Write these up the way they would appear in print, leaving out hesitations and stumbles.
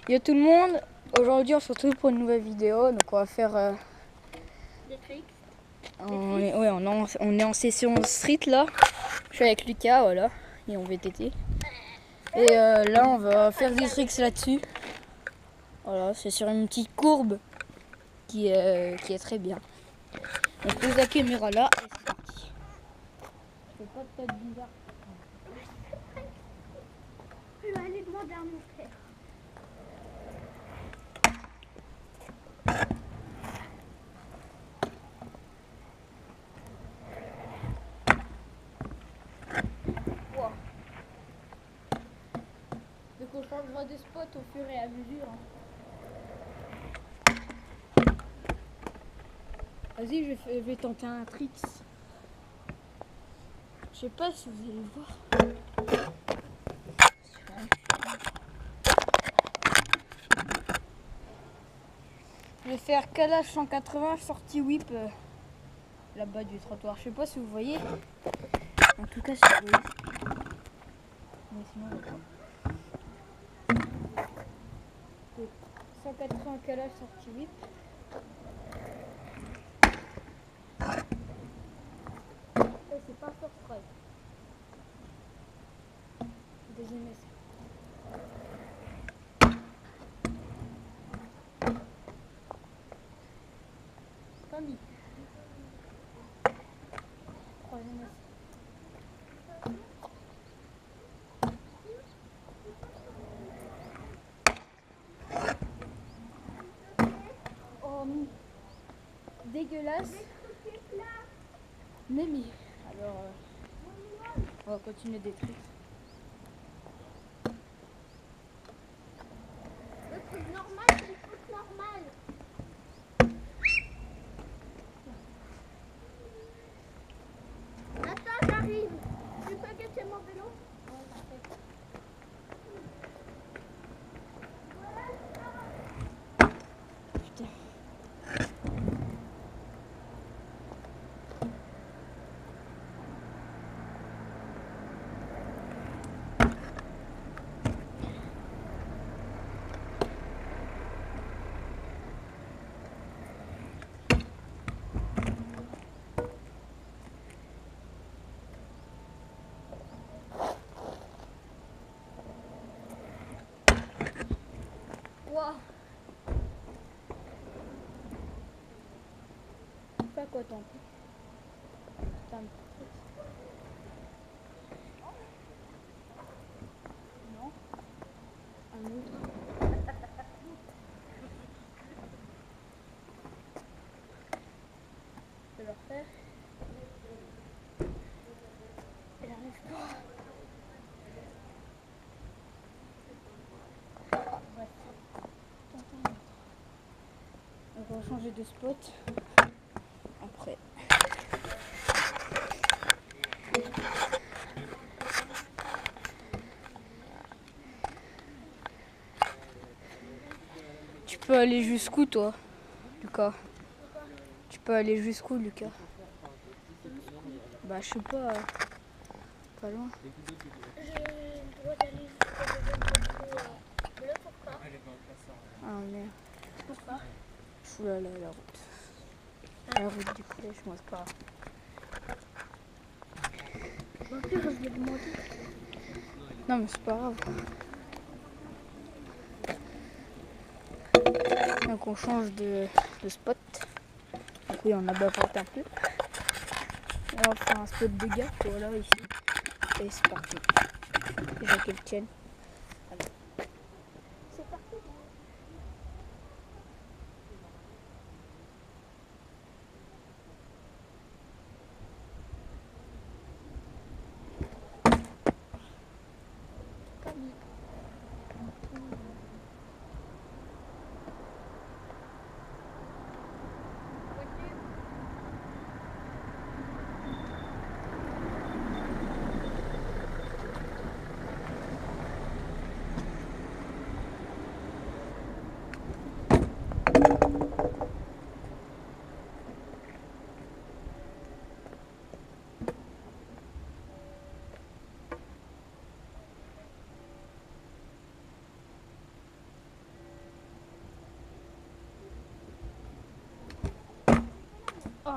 Yo tout le monde, aujourd'hui on se retrouve pour une nouvelle vidéo, donc on va faire... Des tricks. on est en session street là, je suis avec Lucas, voilà, et en VTT. Et là on va faire des tricks là-dessus. Voilà, c'est sur une petite courbe qui est très bien. On pose la caméra là et c'est parti. Je fais pas de tête bizarre. Je vais aller demander à mon frère. Wow. Donc on changera de spot au fur et à mesure. Vas-y, je vais tenter un trick. Je sais pas si vous allez le voir. Je vais faire calage 180 sortie whip là-bas du trottoir. Je sais pas si vous voyez. En tout cas, si vous voyez. Mais sinon, on va pas. 180 calage sortie whip. Ça, c'est pas first try. Deuxième essai. Pas mis. Troisième essai. Oh, mis. Dégueulasse. Mais mis. Alors, on va continuer des tricks. Le truc normal, c'est le truc normal. Attends, j'arrive. Tu peux gâcher mon vélo? Putain. Wow. Pas quoi tant pis. Putain, non. Un autre. Je vais le refaire. Elle arrive pas. Bref. Tentons un autre. Donc on va changer de spot. Après. Tu peux aller jusqu'où toi, Lucas? Tu peux aller jusqu'où, Lucas? Bah je sais pas. Pas loin. J'ai le droit d'aller jusqu'au deuxième poteau bleu, pourquoi? Ah merde. Pourquoi? Oulala, la route. La route du collège, moi c'est pas grave. Bon, puis je vais demander. Non mais c'est pas grave. Donc on change de spot. Donc oui, on abaporte un peu. Là on fait un spot de gars, voilà ici. Et c'est parti. J'ai qu'elle tienne. C'est parti.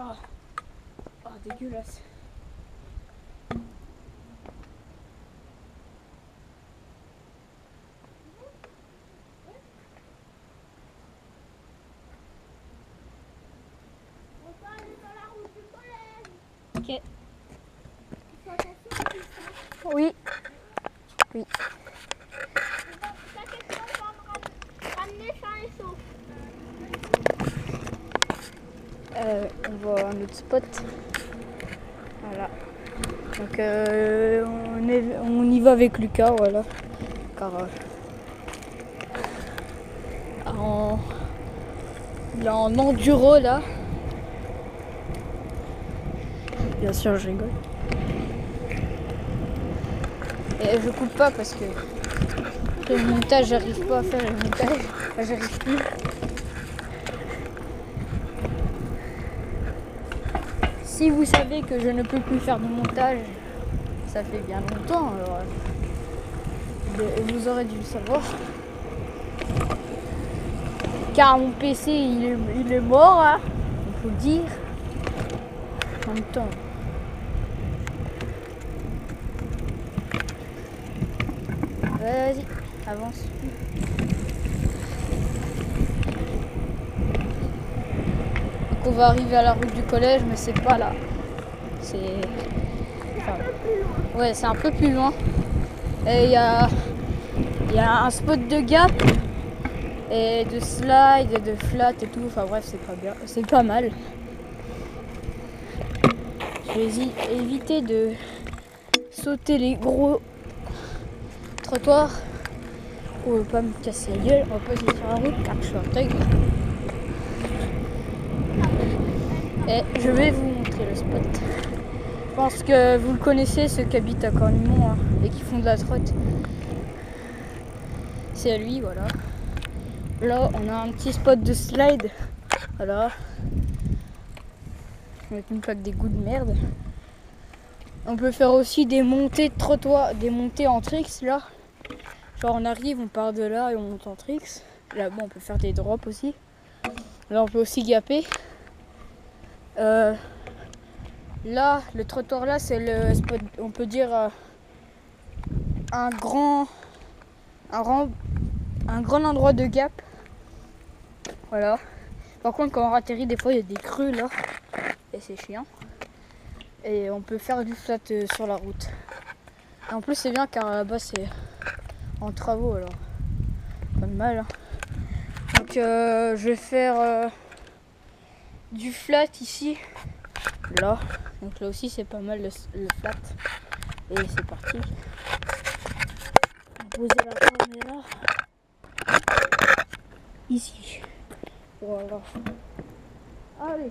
Ah, ah, dégueulasse. On va aller dans la route du collège. Ok. Fais attention, Oui. Oui. t'inquiète pas, on va me ramener sain et sauf. On voit un autre spot. Voilà. Donc on y va avec Lucas, voilà. Car il est en enduro là. Bien sûr, je rigole. Et je coupe pas parce que le montage, j'arrive pas à faire le montage. Enfin, j'arrive plus. Si vous savez que je ne peux plus faire de montage, ça fait bien longtemps, alors vous aurez dû le savoir. Car mon PC il est mort, hein, il faut le dire. En même temps. Vas-y, avance. Donc on va arriver à la route du collège, mais c'est pas là. C'est. Enfin, ouais, c'est un peu plus loin. Et il y a un spot de gap et de slide et de flat et tout. Enfin bref, c'est pas bien, c'est pas mal. Je vais éviter de sauter les gros trottoirs pour pas me casser la gueule. On va passer sur la route car je suis en thug. Et je vais vous montrer le spot. Je pense que vous le connaissez, ceux qui habitent à Cornimont, hein, et qui font de la trotte. C'est à lui, voilà. Là, on a un petit spot de slide. Voilà. Avec une plaque d'égout de merde. On peut faire aussi des montées de trottoir, des montées en tricks là. Genre on arrive, on part de là et on monte en tricks. Là-bas on peut faire des drops aussi. Là on peut aussi gaper. Là, le trottoir là c'est le spot, on peut dire un grand endroit de gap. Voilà. Par contre quand on atterrit des fois il y a des creux là. Et c'est chiant. Et on peut faire du flat sur la route. Et en plus c'est bien car là-bas c'est en travaux alors. Pas de mal. Hein. Donc je vais faire du flat ici. Là. Donc là aussi c'est pas mal le flat. Et c'est parti. On va poser la caméra ici. Voilà. Allez.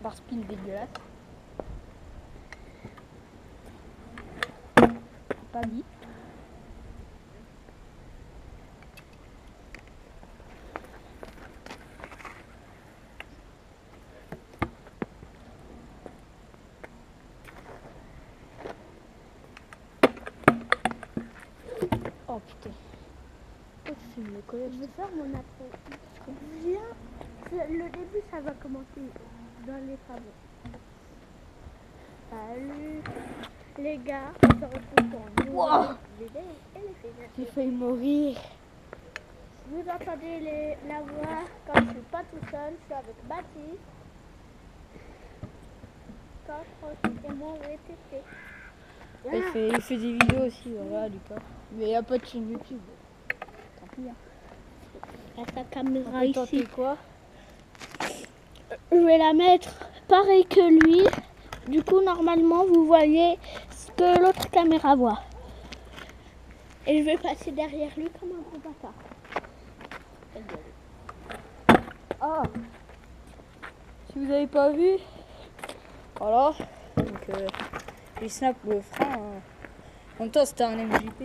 Bar spin dégueulasse. Pas dit. Oh putain. Oh, tu filmes le collège. Je vais faire mon après. Viens. Le début, ça va commencer dans les travaux. Salut les gars, on se retrouve pour une nouvelle vidéo et les filles. J'ai failli mourir. Vous entendez la voix quand je suis pas tout seul, je suis avec Baptiste, Coffre et mon VTT. Il fait des vidéos aussi, voilà, Lucas. Mais il n'y a pas de chaîne YouTube. Tant pis. Hein. À ta caméra On peut tenter ici. quoi? Je vais la mettre pareil que lui. Du coup, normalement, vous voyez ce que l'autre caméra voit. Et je vais passer derrière lui comme un gros bâtard. Ah! Si vous n'avez pas vu, voilà. Donc, il snap le frein. En même temps, c'était un MJP.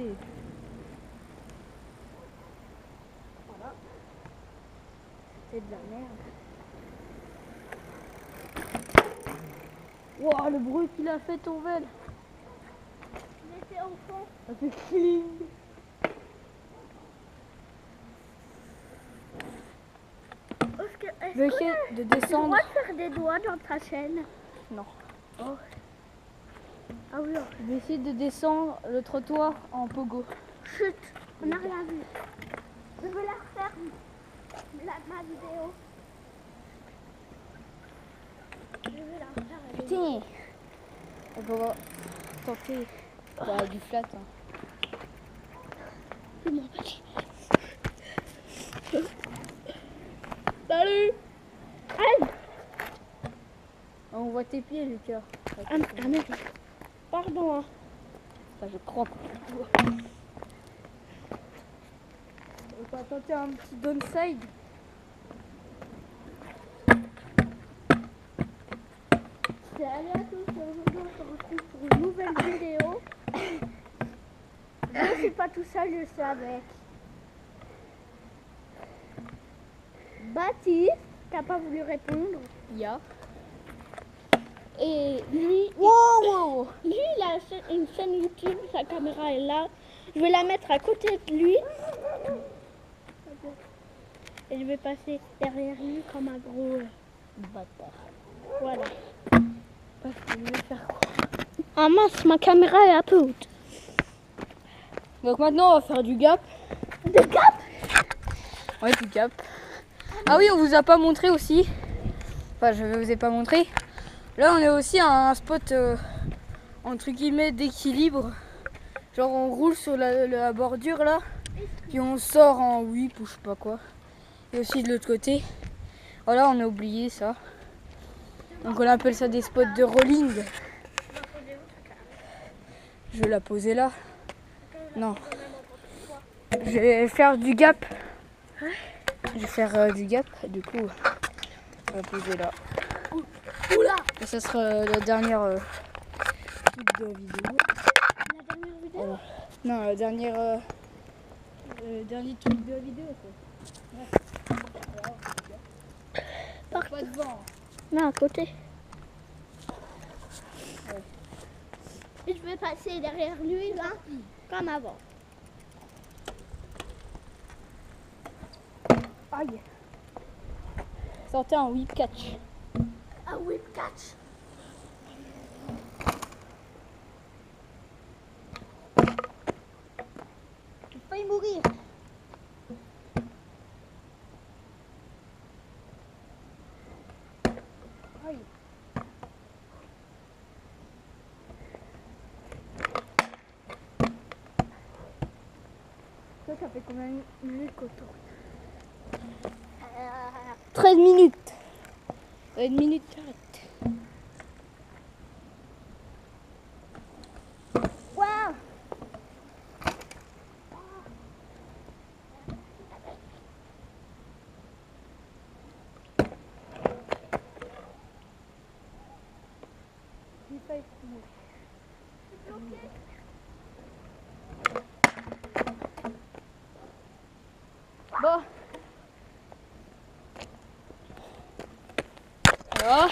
C'est de la merde. Wow, le bruit qu'il a fait ton vel. J'étais enfant. Ça fait cling. Je vais essayer de Tu descendre. dois faire des doigts dans ta chaîne. Non. Oh. Ah oui. Je vais essayer de descendre le trottoir en pogo. Chut, on n'a rien vu. Je vais la refaire. Ma vidéo. Je vais la refaire. elle est- Putain. On va tenter du flat. Hein. C'est mon petit. Salut. Aïe. On voit tes pieds, Lucas. Ah merde. Pardon. Hein. Enfin, je crois pas. On va tenter un petit downside. Salut à tous, aujourd'hui on se retrouve pour une nouvelle vidéo. Je suis pas tout seul, je suis avec Baptiste, qui n'a pas voulu répondre. Ya. Et lui, Wow. lui, il a une chaîne YouTube, sa caméra est là. Je vais la mettre à côté de lui. Et je vais passer derrière lui comme un gros Bâtard. Voilà. Parce que je vais faire quoi? Ah mince, ma caméra est un peu haute. Donc maintenant, on va faire du gap. De cap. Ouais, du gap. Ah oui, on vous a pas montré aussi. Enfin, je vous ai pas montré. Là, on est aussi à un spot entre guillemets d'équilibre. Genre, on roule sur la bordure là, puis on sort en whip ou je sais pas quoi. Et aussi de l'autre côté. Voilà, on a oublié ça. Donc, on appelle ça des spots de rolling. Je vais la poser là. Non. Je vais faire du gap. Je vais faire du gap. Du coup, on va poser là. Oula. Et ça sera la dernière truc de vidéo. La dernière vidéo. Voilà. Non, la dernière dernier truc de vidéo. Quoi. Par- Pas devant. Non, à côté. Ouais. Et je vais passer derrière lui là, comme avant. Aïe. Sortez un whip catch. Un whip catch. J'ai failli mourir. Aïe. Ça fait combien de minutes qu'on tourne? 13 minutes. 13 minutes, arrête. Waouh. J'ai failli mourir. Bon. Voilà.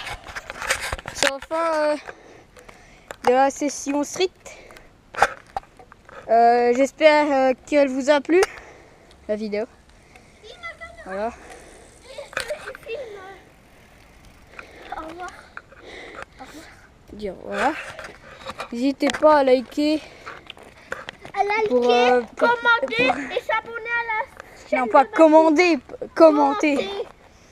C'est la fin de la session street. J'espère qu'elle vous a plu, la vidéo. Voilà. Au revoir. Dire voilà. N'hésitez pas à liker. À liker, commenter et s'abonner à la chaîne. Non, pas de Baptiste. commander, commenter.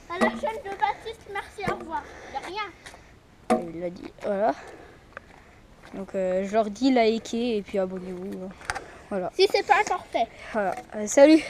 À la chaîne de Baptiste, merci, au revoir. De rien. Il l'a dit, voilà. Donc je leur dis likez et puis abonnez-vous. Voilà. Si c'est pas encore fait. Voilà. Salut.